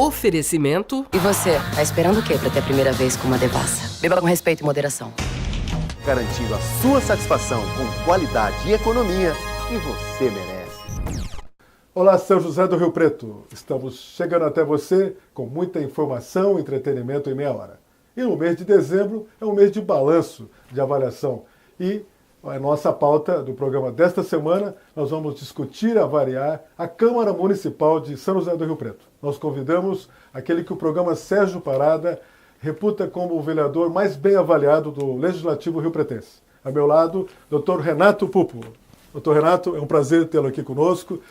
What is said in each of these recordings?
Oferecimento. E você, tá esperando o quê pra ter a primeira vez com uma devassa? Beba com respeito e moderação. Garantindo a sua satisfação com qualidade e economia que você merece. Olá, São José do Rio Preto. Estamos chegando até você com muita informação e entretenimento em meia hora. E no mês de dezembro é um mês de balanço, de avaliação. E a nossa pauta do programa desta semana, nós vamos discutir e avaliar a Câmara Municipal de São José do Rio Preto. Nós convidamos aquele que o programa Sérgio Parada reputa como o vereador mais bem avaliado do Legislativo rio-pretense. A meu lado, Dr. Renato Pupo. Dr. Renato, é um prazer tê-lo aqui conosco.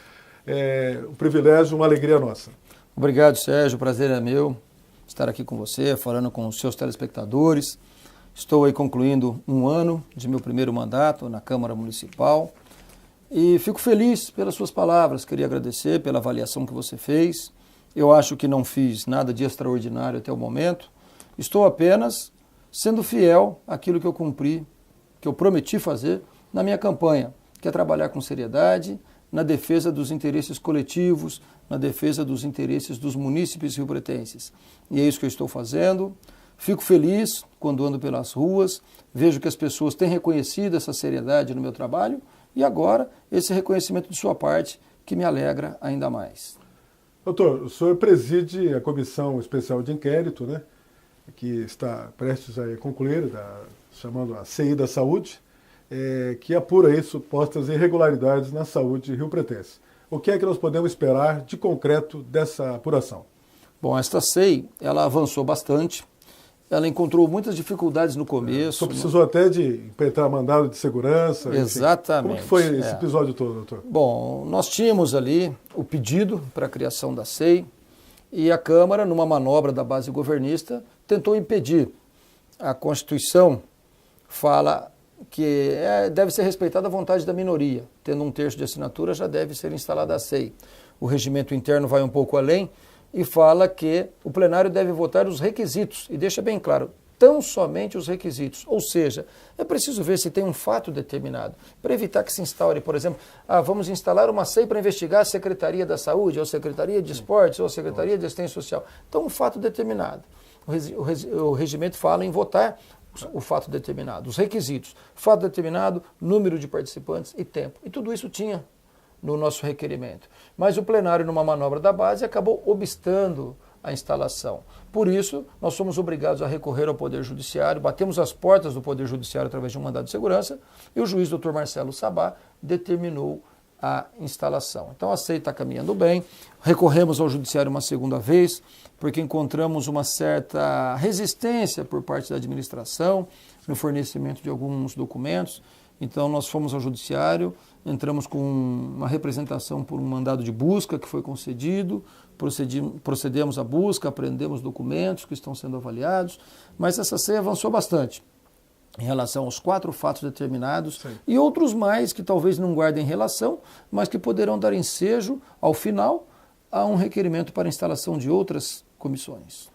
É um privilégio, uma alegria nossa. Obrigado, Sérgio. O prazer é meu estar aqui com você, falando com os seus telespectadores. Estou aí concluindo um ano de meu primeiro mandato na Câmara Municipal e fico feliz pelas suas palavras. Queria agradecer pela avaliação que você fez. Eu acho que não fiz nada de extraordinário até o momento. Estou apenas sendo fiel àquilo que eu cumpri, que eu prometi fazer na minha campanha, que é trabalhar com seriedade na defesa dos interesses coletivos, na defesa dos interesses dos munícipes rio-pretenses. E é isso que eu estou fazendo. Fico feliz quando ando pelas ruas, vejo que as pessoas têm reconhecido essa seriedade no meu trabalho e agora esse reconhecimento de sua parte que me alegra ainda mais. Doutor, o senhor preside a Comissão Especial de Inquérito, né, que está prestes a concluir, chamando a CI da Saúde, que apura aí supostas irregularidades na saúde rio-pretense. O que é que nós podemos esperar de concreto dessa apuração? Bom, esta CI, ela avançou bastante. Ela encontrou muitas dificuldades no começo. Só precisou até de impetrar mandado de segurança. Exatamente. Enfim. Como que foi esse episódio todo, doutor? Bom, nós tínhamos ali o pedido para a criação da CEI e a Câmara, numa manobra da base governista, tentou impedir. A Constituição fala que deve ser respeitada a vontade da minoria. Tendo 1/3 de assinatura, já deve ser instalada a CEI. O regimento interno vai um pouco além e fala que o plenário deve votar os requisitos, e deixa bem claro, tão somente os requisitos. Ou seja, é preciso ver se tem um fato determinado, para evitar que se instaure, por exemplo, vamos instalar uma CEI para investigar a Secretaria da Saúde, ou a Secretaria de Esportes, ou a Secretaria de Assistência Social. Então, um fato determinado. O regimento fala em votar o fato determinado, os requisitos, fato determinado, número de participantes e tempo. E tudo isso tinha no nosso requerimento. Mas o plenário, numa manobra da base, acabou obstando a instalação. Por isso, nós somos obrigados a recorrer ao Poder Judiciário, batemos as portas do Poder Judiciário através de um mandado de segurança e o juiz Dr. Marcelo Sabá determinou a instalação. Então a CEI está caminhando bem, recorremos ao Judiciário uma segunda vez, porque encontramos uma certa resistência por parte da administração no fornecimento de alguns documentos. Então nós fomos ao Judiciário, entramos com uma representação por um mandado de busca que foi concedido, procedemos à busca, apreendemos documentos que estão sendo avaliados, mas essa CEI avançou bastante em relação aos 4 fatos determinados. Sim. E outros mais que talvez não guardem relação, mas que poderão dar ensejo, ao final, a um requerimento para a instalação de outras comissões.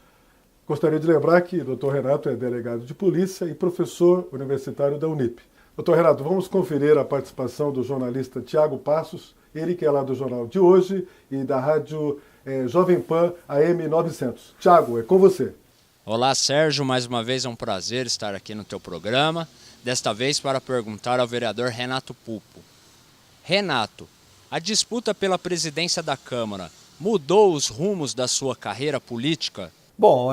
Gostaria de lembrar que o Dr. Renato é delegado de polícia e professor universitário da Unip. Doutor Renato, vamos conferir a participação do jornalista Tiago Passos, ele que é lá do Jornal de Hoje e da rádio Jovem Pan AM 900. Tiago, é com você. Olá, Sérgio, mais uma vez é um prazer estar aqui no teu programa, desta vez para perguntar ao vereador Renato Pupo. Renato, a disputa pela presidência da Câmara mudou os rumos da sua carreira política? Bom,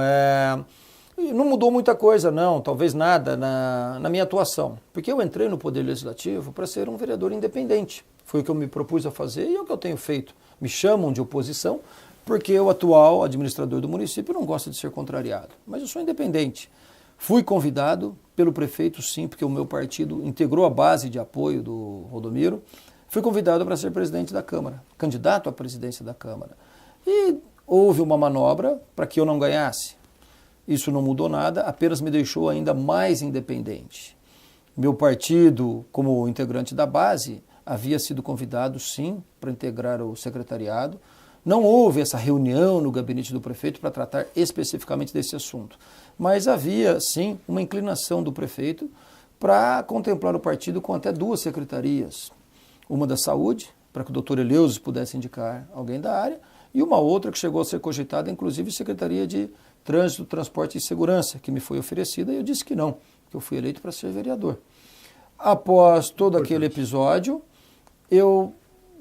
não mudou muita coisa, não, talvez nada na minha atuação, porque eu entrei no Poder Legislativo para ser um vereador independente. Foi o que eu me propus a fazer e é o que eu tenho feito. Me chamam de oposição porque o atual administrador do município não gosta de ser contrariado, mas eu sou independente. Fui convidado pelo prefeito, sim, porque o meu partido integrou a base de apoio do Rodomiro. Fui convidado para ser presidente da Câmara, candidato à presidência da Câmara. E houve uma manobra para que eu não ganhasse. Isso não mudou nada, apenas me deixou ainda mais independente. Meu partido, como integrante da base, havia sido convidado, sim, para integrar o secretariado. Não houve essa reunião no gabinete do prefeito para tratar especificamente desse assunto. Mas havia, sim, uma inclinação do prefeito para contemplar o partido com até 2 secretarias. Uma da saúde, para que o doutor Eleusis pudesse indicar alguém da área, e uma outra que chegou a ser cogitada, inclusive Secretaria de Trânsito, Transporte e Segurança, que me foi oferecida e eu disse que não, que eu fui eleito para ser vereador. Após todo aquele episódio, eu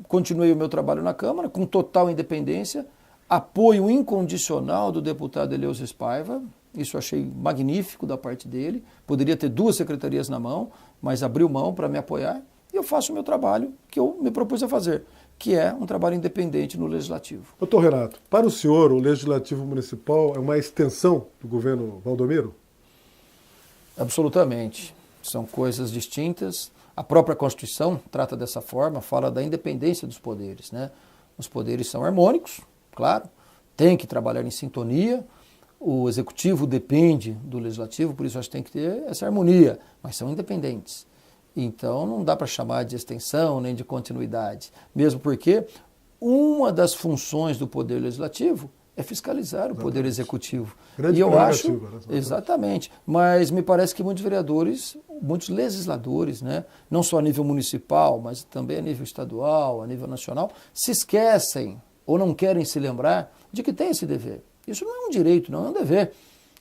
continuei o meu trabalho na Câmara com total independência, apoio incondicional do deputado Eleuzes Paiva, isso eu achei magnífico da parte dele, poderia ter 2 secretarias na mão, mas abriu mão para me apoiar, e eu faço o meu trabalho que eu me propus a fazer, que é um trabalho independente no Legislativo. Doutor Renato, para o senhor, o Legislativo Municipal é uma extensão do governo Valdomiro? Absolutamente. São coisas distintas. A própria Constituição trata dessa forma, fala da independência dos poderes, né? Os poderes são harmônicos, claro, tem que trabalhar em sintonia, o Executivo depende do Legislativo, por isso acho que tem que ter essa harmonia, mas são independentes. Então não dá para chamar de extensão nem de continuidade, mesmo porque uma das funções do Poder Legislativo é fiscalizar o Poder Executivo. Grande e eu acho, né? exatamente, mas me parece que muitos vereadores, muitos legisladores, né, não só a nível municipal, mas também a nível estadual, a nível nacional, se esquecem ou não querem se lembrar de que tem esse dever. Isso não é um direito, não é um dever,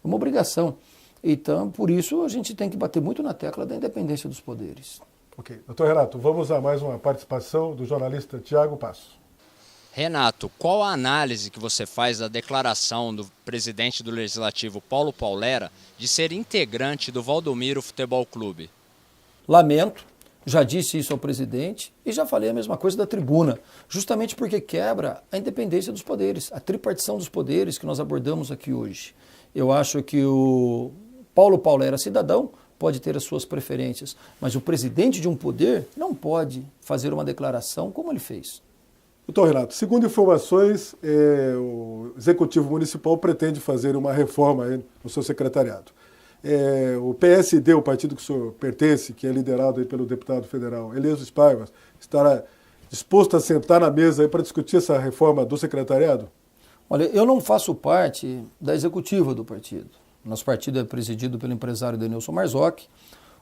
é uma obrigação. Então, por isso, a gente tem que bater muito na tecla da independência dos poderes. Ok. Doutor Renato, vamos a mais uma participação do jornalista Tiago Passo. Renato, qual a análise que você faz da declaração do presidente do Legislativo, Paulo Paulera, de ser integrante do Valdomiro Futebol Clube? Lamento, já disse isso ao presidente e já falei a mesma coisa da tribuna, justamente porque quebra a independência dos poderes, a tripartição dos poderes que nós abordamos aqui hoje. Eu acho que o Paulo Paulera, cidadão, pode ter as suas preferências, mas o presidente de um poder não pode fazer uma declaração como ele fez. Doutor Renato, segundo informações, o Executivo Municipal pretende fazer uma reforma aí no seu secretariado. O PSD, o partido que o senhor pertence, que é liderado aí pelo deputado federal Eleuzes Paiva, estará disposto a sentar na mesa aí para discutir essa reforma do secretariado? Olha, eu não faço parte da executiva do partido. Nosso partido é presidido pelo empresário Denilson Marzocchi.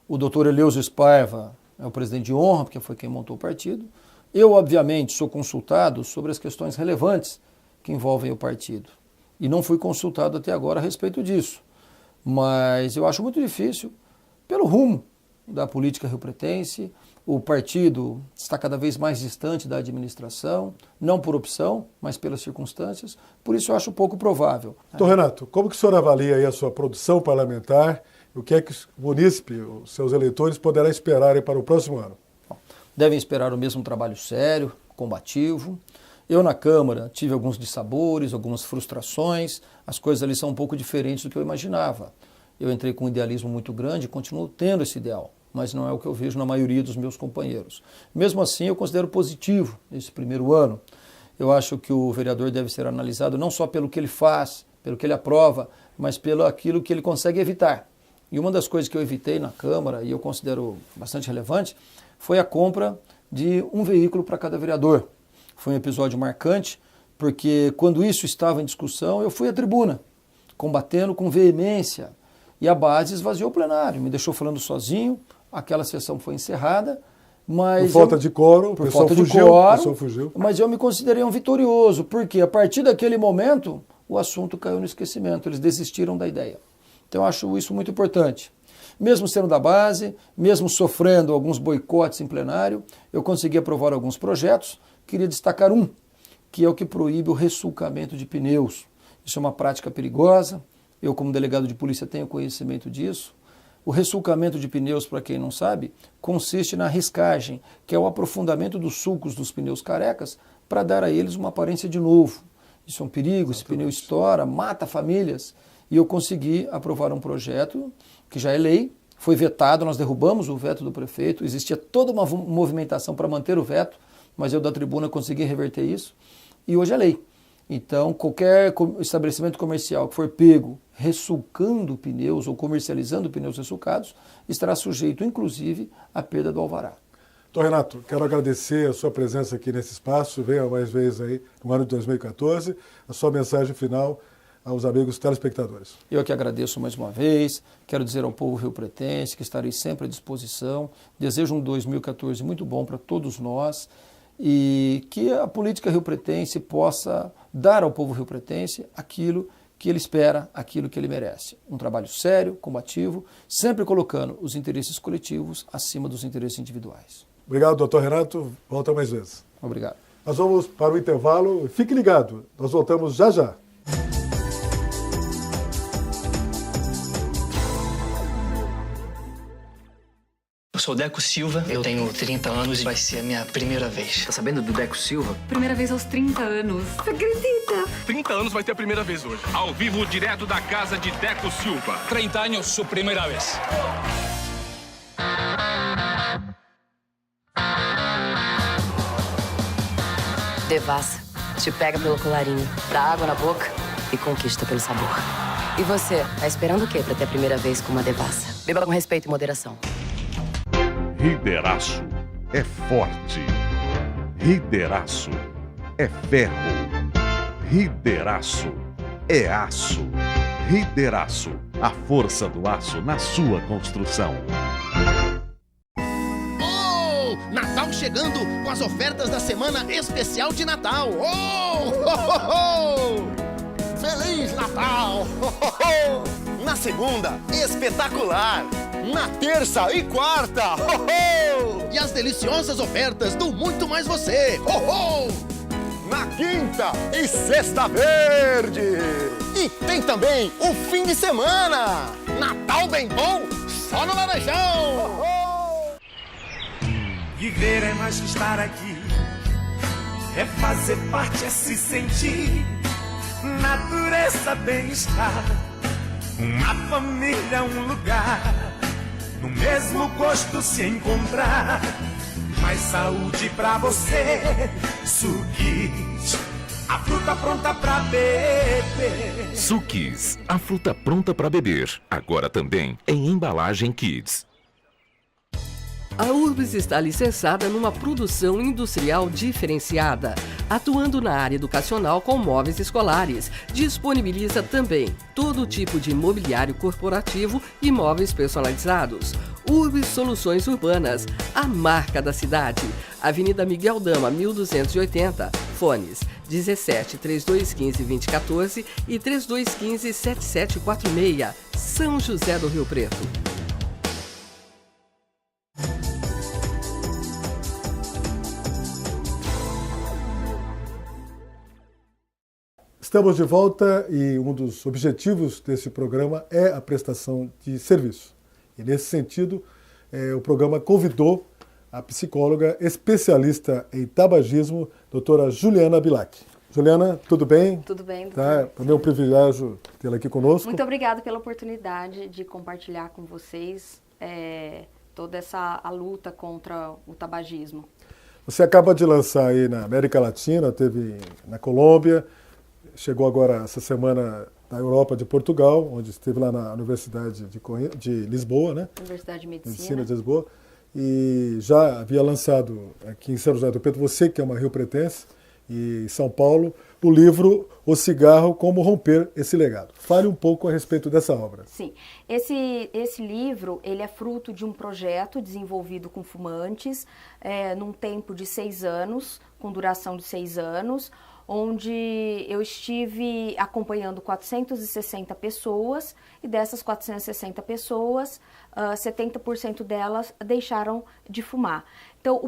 O doutor Eleuzes Paiva é o presidente de honra, porque foi quem montou o partido. Eu, obviamente, sou consultado sobre as questões relevantes que envolvem o partido. E não fui consultado até agora a respeito disso. Mas eu acho muito difícil, pelo rumo da política riopretense, o partido está cada vez mais distante da administração, não por opção, mas pelas circunstâncias, por isso eu acho pouco provável. Doutor Renato, como que o senhor avalia aí a sua produção parlamentar e o que é que o munícipe, os seus eleitores, poderá esperar aí para o próximo ano? Devem esperar o mesmo trabalho sério, combativo. Eu na Câmara tive alguns dissabores, algumas frustrações, as coisas ali são um pouco diferentes do que eu imaginava. Eu entrei com um idealismo muito grande e continuo tendo esse ideal, mas não é o que eu vejo na maioria dos meus companheiros. Mesmo assim, eu considero positivo esse primeiro ano. Eu acho que o vereador deve ser analisado não só pelo que ele faz, pelo que ele aprova, mas pelo aquilo que ele consegue evitar. E uma das coisas que eu evitei na Câmara, e eu considero bastante relevante, foi a compra de um veículo para cada vereador. Foi um episódio marcante, porque quando isso estava em discussão, eu fui à tribuna, combatendo com veemência, e a base esvaziou o plenário, me deixou falando sozinho, aquela sessão foi encerrada, mas... Por falta de quórum, o pessoal fugiu. Mas eu me considerei um vitorioso, porque a partir daquele momento, o assunto caiu no esquecimento, eles desistiram da ideia. Então eu acho isso muito importante. Mesmo sendo da base, mesmo sofrendo alguns boicotes em plenário, eu consegui aprovar alguns projetos. Queria destacar um, que é o que proíbe o ressulcamento de pneus. Isso é uma prática perigosa, eu como delegado de polícia tenho conhecimento disso. O ressulcamento de pneus, para quem não sabe, consiste na riscagem, que é o aprofundamento dos sulcos dos pneus carecas para dar a eles uma aparência de novo. Isso é um perigo, esse pneu estoura, mata famílias. E eu consegui aprovar um projeto que já é lei, foi vetado, nós derrubamos o veto do prefeito, existia toda uma movimentação para manter o veto, mas eu da tribuna consegui reverter isso, e hoje é lei. Então, qualquer estabelecimento comercial que for pego ressulcando pneus ou comercializando pneus ressulcados, estará sujeito, inclusive, à perda do alvará. Doutor Renato, quero agradecer a sua presença aqui nesse espaço, venha mais vezes aí no ano de 2014, a sua mensagem final aos amigos telespectadores. Eu que agradeço mais uma vez, quero dizer ao povo riopretense que estarei sempre à disposição, desejo um 2014 muito bom para todos nós e que a política riopretense possa dar ao povo riopretense aquilo que ele espera, aquilo que ele merece. Um trabalho sério, combativo, sempre colocando os interesses coletivos acima dos interesses individuais. Obrigado, doutor Renato. Volta mais vezes. Obrigado. Nós vamos para o intervalo. Fique ligado. Nós voltamos já já. Eu sou o Deco Silva, eu tenho 30 anos e vai ser a minha primeira vez. Tá sabendo do Deco Silva? Primeira vez aos 30 anos. Você acredita? 30 anos vai ter a primeira vez hoje. Ao vivo, direto da casa de Deco Silva. 30 anos, sua primeira vez. Devassa. Te pega pelo colarinho, dá água na boca e conquista pelo sabor. E você, tá esperando o quê pra ter a primeira vez com uma Devassa? Beba com respeito e moderação. Rideraço é forte. Rideraço é ferro. Rideraço é aço. Rideraço, a força do aço na sua construção. Natal chegando com as ofertas da semana especial de Natal. Oh, oh, oh, oh. Feliz Natal! Oh, oh, oh. Na segunda, espetacular. Na terça e quarta, oh, oh. E as deliciosas ofertas do Muito Mais Você. Oh, oh. Na quinta e sexta verde. E tem também o fim de semana. Natal bem bom, só no Laranjão. Oh, oh. Viver é mais que estar aqui, é fazer parte, é se sentir. Natureza, bem-estar, uma família, um lugar, no mesmo gosto se encontrar. Mais saúde pra você, Suquis, a fruta pronta pra beber. Suquis, a fruta pronta pra beber, agora também em embalagem Kids. A Urbis está licenciada numa produção industrial diferenciada, atuando na área educacional com móveis escolares. Disponibiliza também todo tipo de mobiliário corporativo e móveis personalizados. Urbis Soluções Urbanas, a marca da cidade. Avenida Miguel Dama, 1280. Fones 17 3215 2014 e 3215 7746. São José do Rio Preto. Estamos de volta e um dos objetivos desse programa é a prestação de serviço. E nesse sentido, o programa convidou a psicóloga especialista em tabagismo, doutora Juliana Bilac. Juliana, tudo bem? Tudo bem, doutor. Tá, para mim é um privilégio tê-la aqui conosco. Muito obrigada pela oportunidade de compartilhar com vocês toda a luta contra o tabagismo. Você acaba de lançar aí na América Latina, teve na Colômbia, chegou agora essa semana na Europa de Portugal, onde esteve lá na Universidade de Lisboa, né? Universidade de Medicina de Lisboa. E já havia lançado aqui em São José do Preto, você que é uma riopretense, e em São Paulo, o livro O Cigarro, Como Romper Esse Legado. Fale um pouco a respeito dessa obra. Sim, esse livro ele é fruto de um projeto desenvolvido com fumantes, num tempo de 6 anos, com duração de 6 anos, onde eu estive acompanhando 460 pessoas e dessas 460 pessoas, 70% delas deixaram de fumar. Então,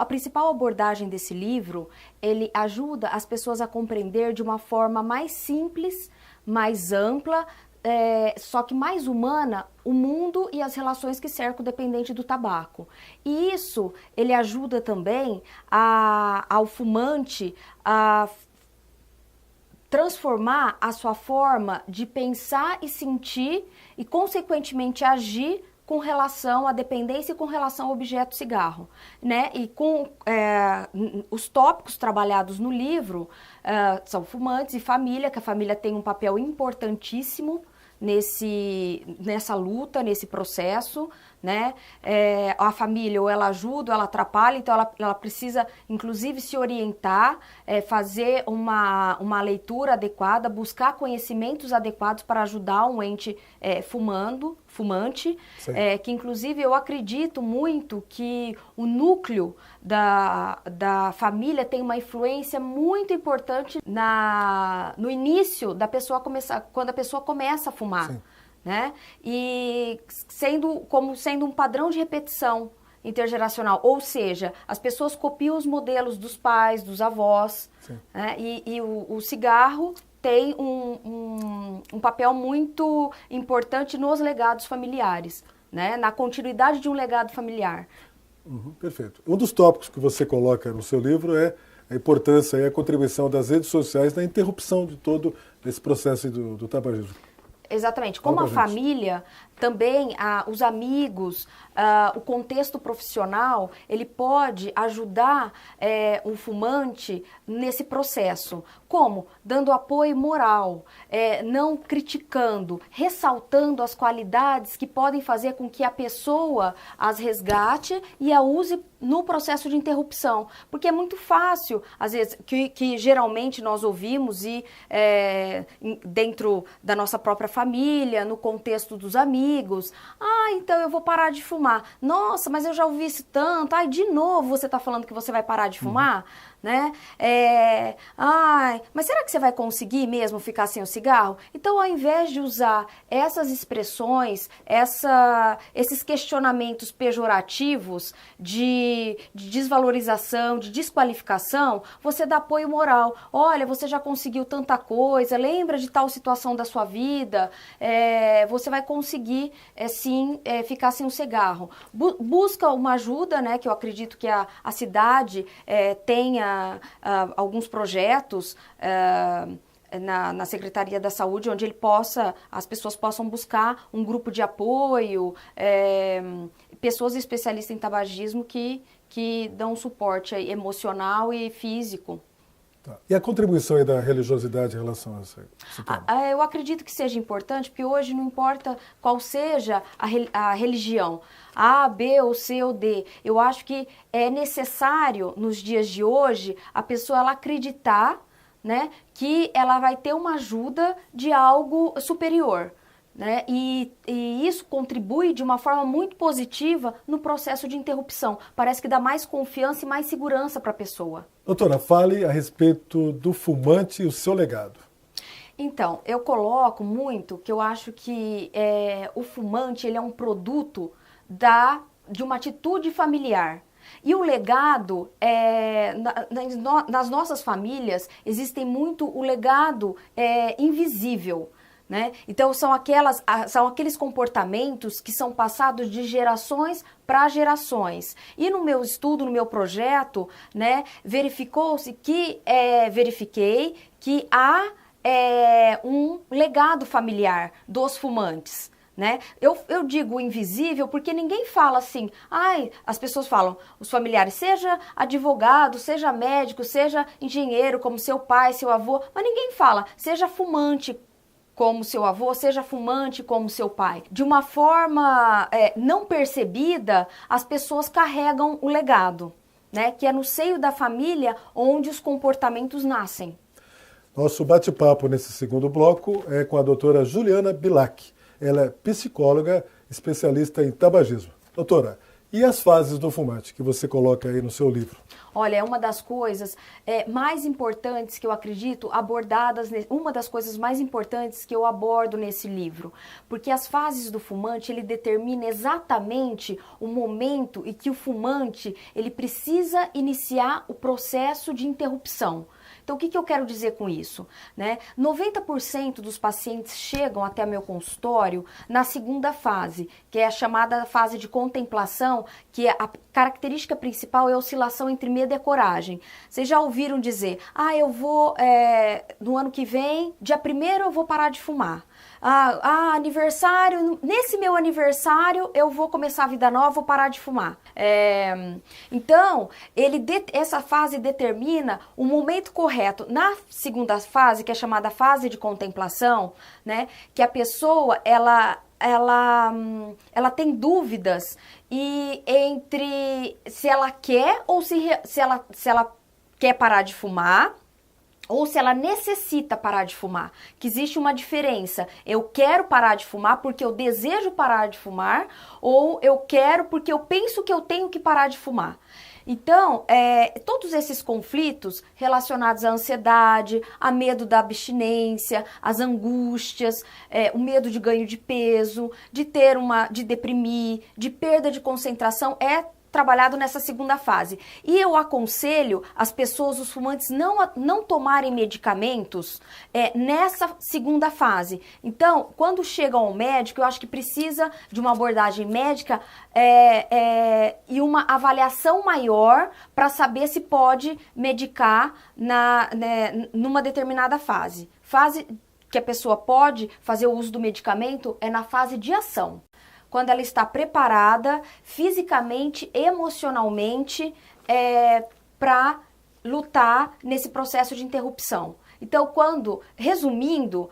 a principal abordagem desse livro, ele ajuda as pessoas a compreender de uma forma mais simples, mais ampla, só que mais humana, o mundo e as relações que cercam o dependente do tabaco. E isso, ele ajuda também ao fumante a transformar a sua forma de pensar e sentir e, consequentemente, agir com relação à dependência e com relação ao objeto cigarro, né? E com os tópicos trabalhados no livro são fumantes e família, que a família tem um papel importantíssimo nessa luta, nesse processo, né? A família ou ela ajuda ou ela atrapalha, então ela precisa, inclusive, se orientar, fazer uma leitura adequada, buscar conhecimentos adequados para ajudar um ente fumante, que inclusive eu acredito muito que o núcleo da família tem uma influência muito importante no início da pessoa quando a pessoa começa a fumar. Sim. Né? E sendo um padrão de repetição intergeracional, ou seja, as pessoas copiam os modelos dos pais, dos avós, né? E o cigarro tem um papel muito importante nos legados familiares, né? Na continuidade de um legado familiar. Perfeito. Um dos tópicos que você coloca no seu livro é a importância e a contribuição das redes sociais na interrupção de todo esse processo do tabagismo. Exatamente. Como a família, também os amigos, o contexto profissional, ele pode ajudar o fumante nesse processo. Como? Dando apoio moral, não criticando, ressaltando as qualidades que podem fazer com que a pessoa as resgate e a use no processo de interrupção. Porque é muito fácil, às vezes, que geralmente nós ouvimos dentro da nossa própria família, no contexto dos amigos. Então eu vou parar de fumar. Nossa, mas eu já ouvi isso tanto. De novo você está falando que você vai parar de fumar? Né? Mas será que você vai conseguir mesmo ficar sem o cigarro? Então, ao invés de usar essas expressões, esses questionamentos pejorativos de desvalorização, de desqualificação, você dá apoio moral. Olha, você já conseguiu tanta coisa, lembra de tal situação da sua vida, você vai conseguir, sim, ficar sem o cigarro. Busca uma ajuda, né, que eu acredito que a cidade tenha alguns projetos na Secretaria da Saúde, onde as pessoas possam buscar um grupo de apoio, pessoas especialistas em tabagismo que dão suporte emocional e físico. Tá. E a contribuição aí da religiosidade em relação a esse tema? Eu acredito que seja importante, porque hoje não importa qual seja a religião, A, B ou C ou D. Eu acho que é necessário, nos dias de hoje, a pessoa ela acreditar, né, que ela vai ter uma ajuda de algo superior. Né? E isso contribui de uma forma muito positiva no processo de interrupção. Parece que dá mais confiança e mais segurança para a pessoa. Doutora, fale a respeito do fumante e o seu legado. Então, eu coloco muito que eu acho que o fumante ele é um produto de uma atitude familiar. E o legado, nas nossas famílias, existe muito o legado invisível. Né? Então, são aqueles comportamentos que são passados de gerações para gerações. E no meu estudo, no meu projeto, né, verifiquei que há um legado familiar dos fumantes. Né? Eu digo invisível porque ninguém fala assim, as pessoas falam, os familiares, seja advogado, seja médico, seja engenheiro, como seu pai, seu avô, mas ninguém fala, seja fumante como seu avô, seja fumante como seu pai. De uma forma não percebida, as pessoas carregam o legado, né? Que é no seio da família onde os comportamentos nascem. Nosso bate-papo nesse segundo bloco é com a doutora Juliana Bilac. Ela é psicóloga, especialista em tabagismo. Doutora, e as fases do fumante que você coloca aí no seu livro? Olha, é uma das coisas mais importantes que eu acredito abordadas, uma das coisas mais importantes que eu abordo nesse livro, porque as fases do fumante, ele determina exatamente o momento em que o fumante, ele precisa iniciar o processo de interrupção. Então, o que eu quero dizer com isso? Né? 90% dos pacientes chegam até meu consultório na segunda fase, que é a chamada fase de contemplação, que a característica principal é a oscilação entre medo e coragem. Vocês já ouviram dizer, eu vou, no ano que vem, dia 1º eu vou parar de fumar. Aniversário, nesse meu aniversário eu vou começar a vida nova, vou parar de fumar. Então, essa fase determina o momento correto. Na segunda fase, que é chamada fase de contemplação, né, que a pessoa, ela ela tem dúvidas entre se ela quer ou se ela quer parar de fumar, ou se ela necessita parar de fumar, que existe uma diferença. Eu quero parar de fumar porque eu desejo parar de fumar, ou eu quero porque eu penso que eu tenho que parar de fumar. Então, todos esses conflitos relacionados à ansiedade, a medo da abstinência, as angústias, o medo de ganho de peso, de deprimir, de perda de concentração, trabalhado nessa segunda fase. E eu aconselho as pessoas, os fumantes, não tomarem medicamentos nessa segunda fase. Então, quando chegam ao médico, eu acho que precisa de uma abordagem médica e uma avaliação maior para saber se pode medicar numa determinada fase. Fase que a pessoa pode fazer o uso do medicamento é na fase de ação, quando ela está preparada fisicamente, emocionalmente, para lutar nesse processo de interrupção. Então, resumindo,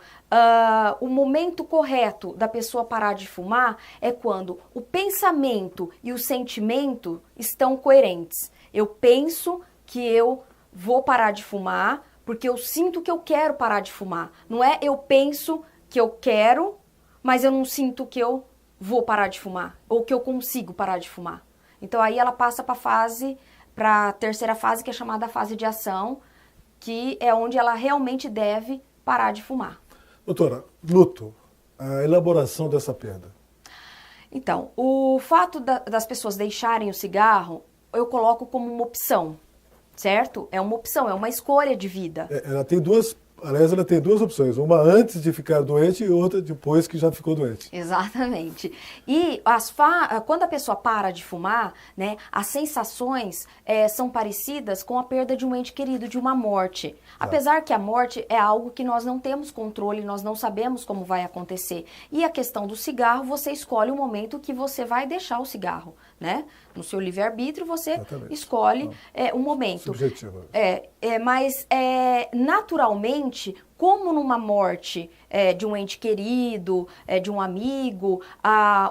o momento correto da pessoa parar de fumar é quando o pensamento e o sentimento estão coerentes. Eu penso que eu vou parar de fumar porque eu sinto que eu quero parar de fumar. Não é eu penso que eu quero, mas eu não sinto que eu vou parar de fumar, ou que eu consigo parar de fumar. Então aí ela passa para a terceira fase, que é chamada fase de ação, que é onde ela realmente deve parar de fumar. Doutora, luto, a elaboração dessa perda. Então, o fato das pessoas deixarem o cigarro, eu coloco como uma opção, certo? É uma opção, é uma escolha de vida. Ela tem duas opções, uma antes de ficar doente e outra depois que já ficou doente. Exatamente. E quando a pessoa para de fumar, né, as sensações são parecidas com a perda de um ente querido, de uma morte. Apesar que a morte é algo que nós não temos controle, nós não sabemos como vai acontecer. E a questão do cigarro, você escolhe o momento que você vai deixar o cigarro, né? No seu livre-arbítrio, você escolhe o momento. Subjetivo. Mas naturalmente, como numa morte de um ente querido, de um amigo,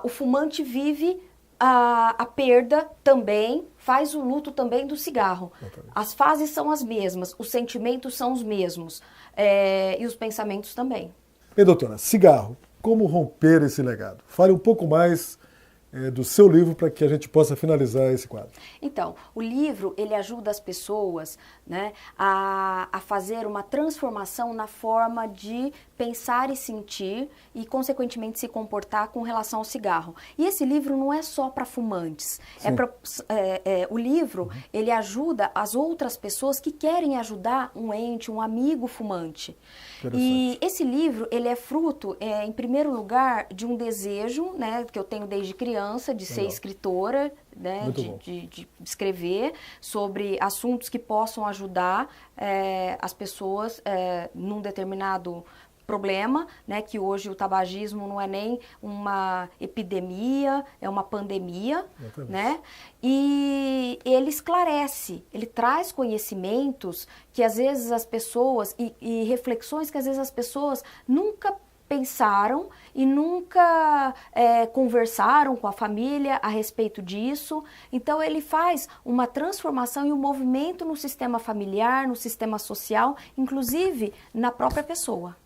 o fumante vive a perda também, faz o luto também do cigarro. As fases são as mesmas, os sentimentos são os mesmos e os pensamentos também. Bem, doutora, cigarro, como romper esse legado? Fale um pouco mais do seu livro para que a gente possa finalizar esse quadro. Então, o livro, ele ajuda as pessoas, né, a fazer uma transformação na forma de pensar e sentir e, consequentemente, se comportar com relação ao cigarro. E esse livro não é só para fumantes. O livro, ele ajuda as outras pessoas que querem ajudar um ente, um amigo fumante. E esse livro, ele é fruto, em primeiro lugar, de um desejo, né, que eu tenho desde criança, de ser escritora, né, de escrever sobre assuntos que possam ajudar as pessoas num determinado problema, né, que hoje o tabagismo não é nem uma epidemia, é uma pandemia, né? E ele esclarece, ele traz conhecimentos que às vezes as pessoas, e reflexões que às vezes as pessoas nunca pensaram e nunca conversaram com a família a respeito disso. Então ele faz uma transformação e um movimento no sistema familiar, no sistema social, inclusive na própria pessoa.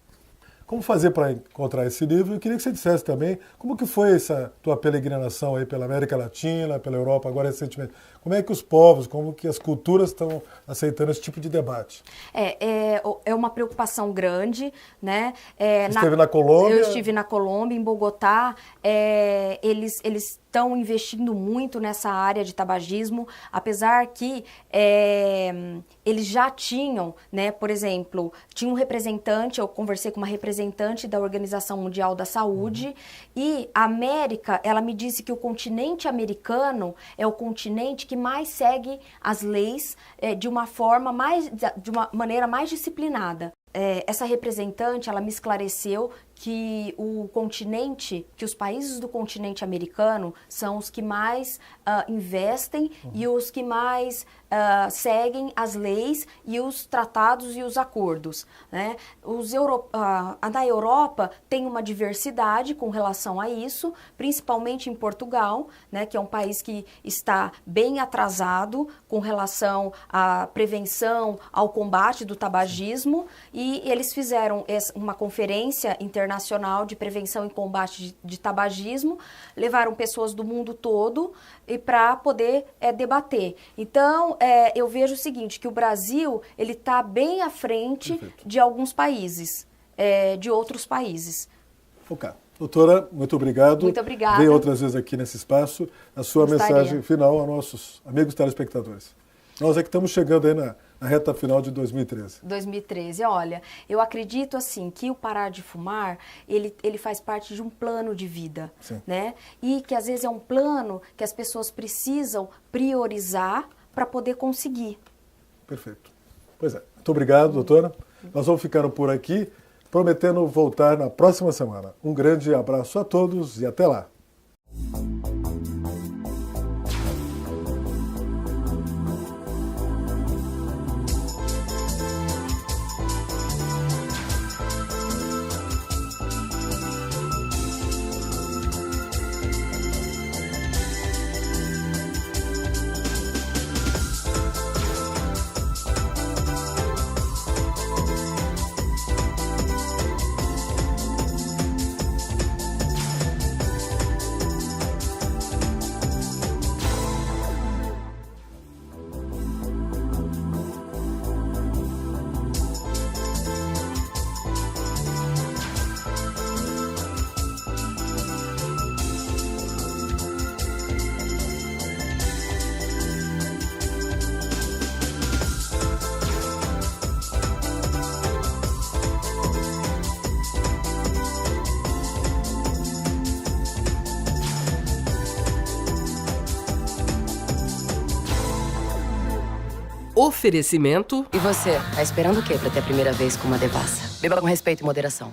Como fazer para encontrar esse livro? Eu queria que você dissesse também como que foi essa tua peregrinação aí pela América Latina, pela Europa, agora recentemente. Como é que os povos, como que as culturas estão aceitando esse tipo de debate? É uma preocupação grande, né? Esteve na Colômbia? Eu estive na Colômbia, em Bogotá. Eles estão investindo muito nessa área de tabagismo, apesar que eles já tinham, né, por exemplo, tinha um representante, eu conversei com uma representante da Organização Mundial da Saúde, e a América, ela me disse que o continente americano é o continente que mais segue as leis de uma maneira mais disciplinada. Essa representante, ela me esclareceu que os países do continente americano são os que mais investem e os que mais seguem as leis e os tratados e os acordos, né? Na Europa tem uma diversidade com relação a isso, principalmente em Portugal, né, que é um país que está bem atrasado com relação à prevenção, ao combate do tabagismo, e eles fizeram uma conferência internacional de prevenção e combate de tabagismo, levaram pessoas do mundo todo para poder debater. Então, eu vejo o seguinte, que o Brasil ele está bem à frente de alguns países, de outros países. Ok. Doutora, muito obrigado. Muito obrigada. Venha outras vezes aqui nesse espaço. A sua mensagem final aos nossos amigos telespectadores. Nós é que estamos chegando aí na reta final de 2013. 2013, olha, eu acredito assim que o parar de fumar, ele faz parte de um plano de vida, né? E que às vezes é um plano que as pessoas precisam priorizar para poder conseguir. Perfeito. Pois é. Muito obrigado, doutora. Nós vamos ficando por aqui, prometendo voltar na próxima semana. Um grande abraço a todos e até lá. Oferecimento. E você, tá esperando o quê para ter a primeira vez com uma devassa? Beba com respeito e moderação.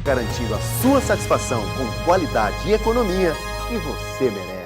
Garantindo a sua satisfação com qualidade e economia que você merece.